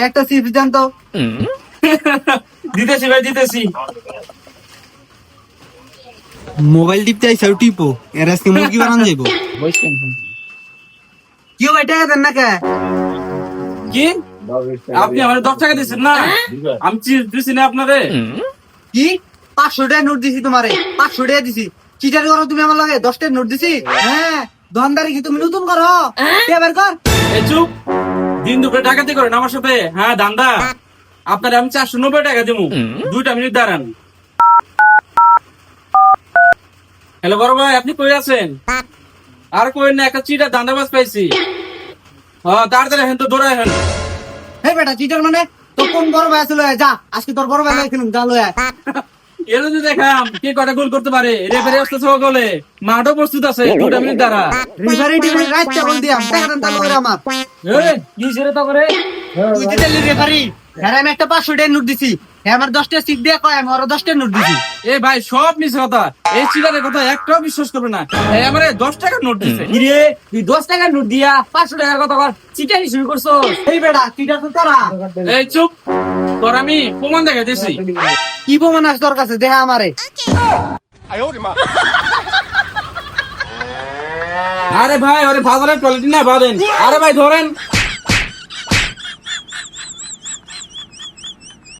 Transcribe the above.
একটা চিপস দেন তো। দিতেছি ভাই, দিতেছি। মোবাইল টিপতে আইসা টিপো, এর আজকে মুরগি বানান যাইবো। কি ভাই টাকা দেন না কে? কি আপনি আমার 10 টাকা দিচ্ছেন না? আমি চিপস দিছি না আপনারে? কি 500 টাকা নোট দিছি তোমারে, 500 টাকা দিছি। চিটার করো তুমি আমার লাগে, 10 টাকা নোট দিছি। হ্যাঁ দোকানদারি কি তুমি নতুন করো? কে বের কর। এই চুপ, দিন দুপুরে ডাকাতি করেন আমার সাথে? হ্যাঁ দান্দা, আপনারে আমি 490 টাকা দিবো, 2টা মিনিট দাঁড়ান। হ্যালো বড় ভাই, আপনি কই আছেন? আর কই না, একটা চিটা দান্দাবাজ পাইছি। হ্যাঁ তাড়াতাড়ি হেন তো, দৌড়ায় হেন। হে বেটা চিটার মানে তোর কোন বড় ভাই আছে লয়ে যা, আজকে তোর বড় ভাই খেলুম, যা লয়ে আয়। এর যদি দেখাম কে কটা গোল করতে পারে, রেফারি আসতেছে গোলে, মাঠও প্রস্তুত আছে, 2টা মিনিট দাঁড়া। রেফারি টিভি রাইট বল দিয়াম, টাকা দেন তাহলে করে আমার। এই কি ছেড়ে তো করে? তুই যে দিলি রেফারি, হ্যাঁ আমি একটা 500 টাকা নোট দিছি। হ্যাঁ আমার 10 টাকা সিট দিয়ে কয় আমি আরো 10 টাকা নোট দিছি। এ ভাই সব মিছে কথা, এই চিটারের কথা একটাও বিশ্বাস করবে না। এই আমারে 10 টাকা নোট দিছে। কিরে তুই 10 টাকার নোট দিয়া 500 টাকার কথা কর, চিটারি শুরু করছো? এই বেটা চিটার তো তোরা। এই চুপ, তোর আমি প্রমাণ দেখা দিছি। কি প্রমাণ আছে তোর কাছে, দেখা আমারে। আরে ভাই, আরে বাজারের কোয়ালিটি না বাদেন। আরে ভাই ধরেন।